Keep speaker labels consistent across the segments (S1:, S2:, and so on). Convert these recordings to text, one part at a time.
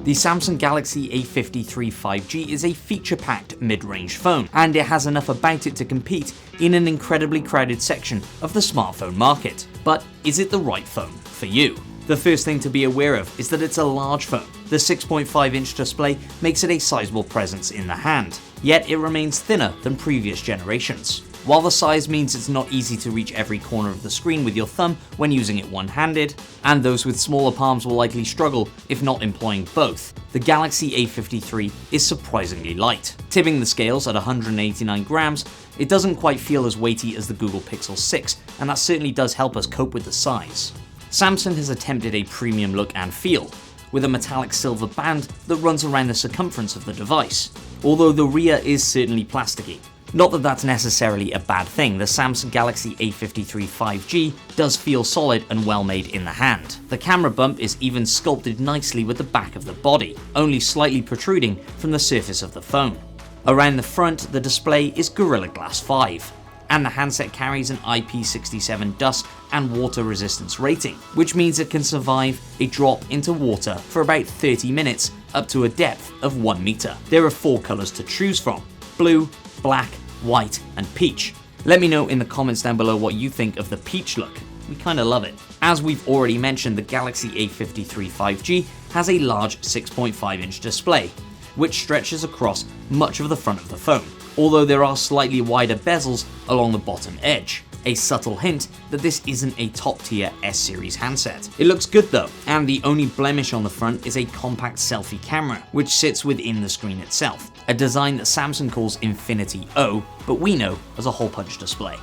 S1: The Samsung Galaxy A53 5G is a feature-packed mid-range phone, and it has enough about it to compete in an incredibly crowded section of the smartphone market. But is it the right phone for you? The first thing to be aware of is that it's a large phone. The 6.5-inch display makes it a sizable presence in the hand, yet it remains thinner than previous generations. While the size means it's not easy to reach every corner of the screen with your thumb when using it one-handed, and those with smaller palms will likely struggle if not employing both, the Galaxy A53 is surprisingly light. Tipping the scales at 189 grams, it doesn't quite feel as weighty as the Google Pixel 6, and that certainly does help us cope with the size. Samsung has attempted a premium look and feel, with a metallic silver band that runs around the circumference of the device, although the rear is certainly plasticky. Not that that's necessarily a bad thing, the Samsung Galaxy A53 5G does feel solid and well made in the hand. The camera bump is even sculpted nicely with the back of the body, only slightly protruding from the surface of the phone. Around the front, the display is Gorilla Glass 5, and the handset carries an IP67 dust and water resistance rating, which means it can survive a drop into water for about 30 minutes up to a depth of 1 meter. There are 4 colors to choose from: blue, black, white, and peach. Let me know in the comments down below what you think of the peach look. We kinda love it. As we've already mentioned, the Galaxy A53 5G has a large 6.5-inch display, which stretches across much of the front of the phone, although there are slightly wider bezels along the bottom edge, a subtle hint that this isn't a top-tier S-series handset. It looks good though, and the only blemish on the front is a compact selfie camera, which sits within the screen itself, a design that Samsung calls Infinity O, but we know as a hole-punch display.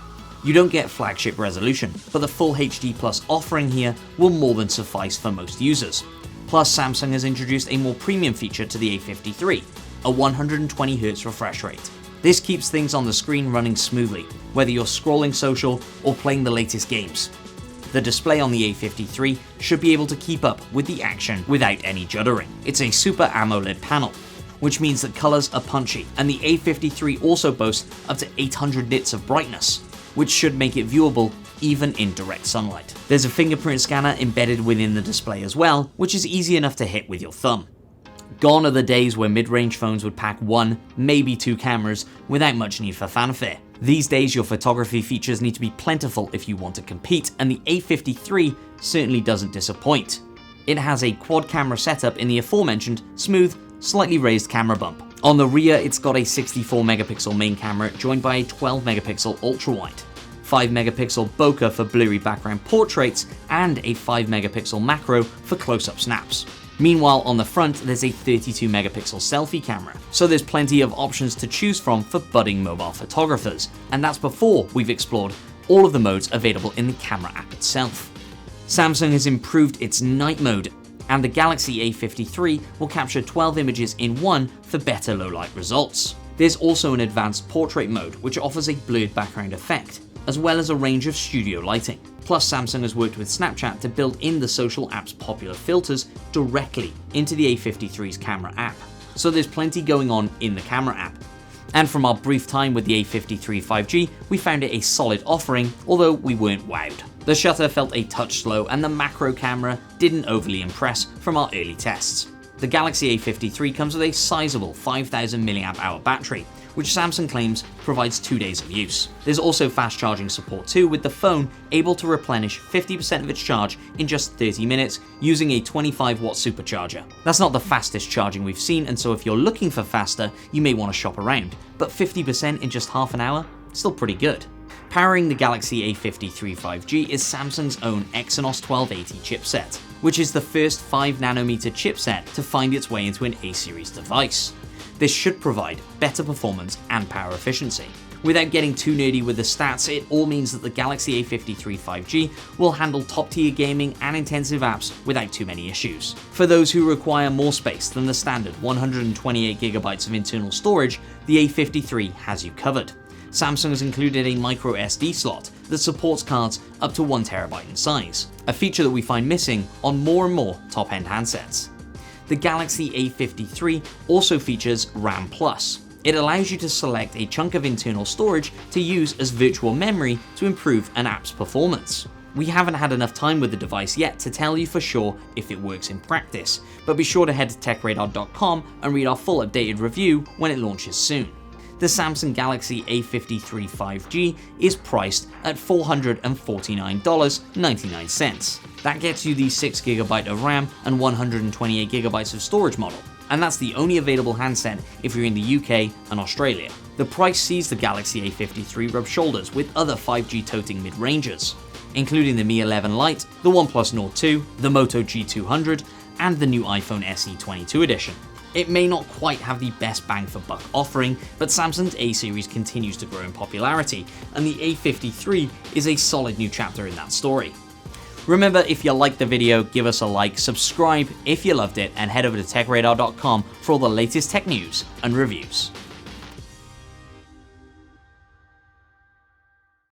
S1: You don't get flagship resolution, but the Full HD Plus offering here will more than suffice for most users. Plus, Samsung has introduced a more premium feature to the A53, a 120Hz refresh rate. This keeps things on the screen running smoothly, whether you're scrolling social or playing the latest games. The display on the A53 should be able to keep up with the action without any juddering. It's a Super AMOLED panel, which means that colors are punchy, and the A53 also boasts up to 800 nits of brightness, which should make it viewable even in direct sunlight. There's a fingerprint scanner embedded within the display as well, which is easy enough to hit with your thumb. Gone are the days where mid-range phones would pack 1, maybe 2 cameras without much need for fanfare. These days your photography features need to be plentiful if you want to compete, and the A53 certainly doesn't disappoint. It has a quad camera setup in the aforementioned smooth, slightly raised camera bump. On the rear, it's got a 64 megapixel main camera joined by a 12 megapixel ultra-wide, 5 megapixel bokeh for blurry background portraits, and a 5 megapixel macro for close-up snaps. Meanwhile, on the front, there's a 32 megapixel selfie camera, so there's plenty of options to choose from for budding mobile photographers, and that's before we've explored all of the modes available in the camera app itself. Samsung has improved its night mode, and the Galaxy A53 will capture 12 images in one for better low-light results. There's also an advanced portrait mode, which offers a blurred background effect, as well as a range of studio lighting. Plus, Samsung has worked with Snapchat to build in the social app's popular filters directly into the A53's camera app, so there's plenty going on in the camera app. And from our brief time with the A53 5G, we found it a solid offering, although we weren't wowed. The shutter felt a touch slow, and the macro camera didn't overly impress from our early tests. The Galaxy A53 comes with a sizable 5000 mAh battery, which Samsung claims provides 2 days of use. There's also fast charging support too, with the phone able to replenish 50% of its charge in just 30 minutes using a 25-watt supercharger. That's not the fastest charging we've seen, and so if you're looking for faster, you may want to shop around, but 50% in just half an hour? Still pretty good. Powering the Galaxy A53 5G is Samsung's own Exynos 1280 chipset, which is the first 5nm chipset to find its way into an A-series device. This should provide better performance and power efficiency. Without getting too nerdy with the stats, it all means that the Galaxy A53 5G will handle top-tier gaming and intensive apps without too many issues. For those who require more space than the standard 128GB of internal storage, the A53 has you covered. Samsung has included a micro SD slot that supports cards up to 1TB in size, a feature that we find missing on more and more top-end handsets. The Galaxy A53 also features RAM+, It allows you to select a chunk of internal storage to use as virtual memory to improve an app's performance. We haven't had enough time with the device yet to tell you for sure if it works in practice, but be sure to head to TechRadar.com and read our full updated review when it launches soon. The Samsung Galaxy A53 5G is priced at $449.99. That gets you the 6GB of RAM and 128GB of storage model, and that's the only available handset if you're in the UK and Australia. The price sees the Galaxy A53 rub shoulders with other 5G toting mid-rangers, including the Mi 11 Lite, the OnePlus Nord 2, the Moto G200, and the new iPhone SE 22 edition. It may not quite have the best bang for buck offering, but Samsung's A series continues to grow in popularity, and the A53 is a solid new chapter in that story. Remember, if you liked the video, give us a like, subscribe if you loved it, and head over to TechRadar.com for all the latest tech news and reviews.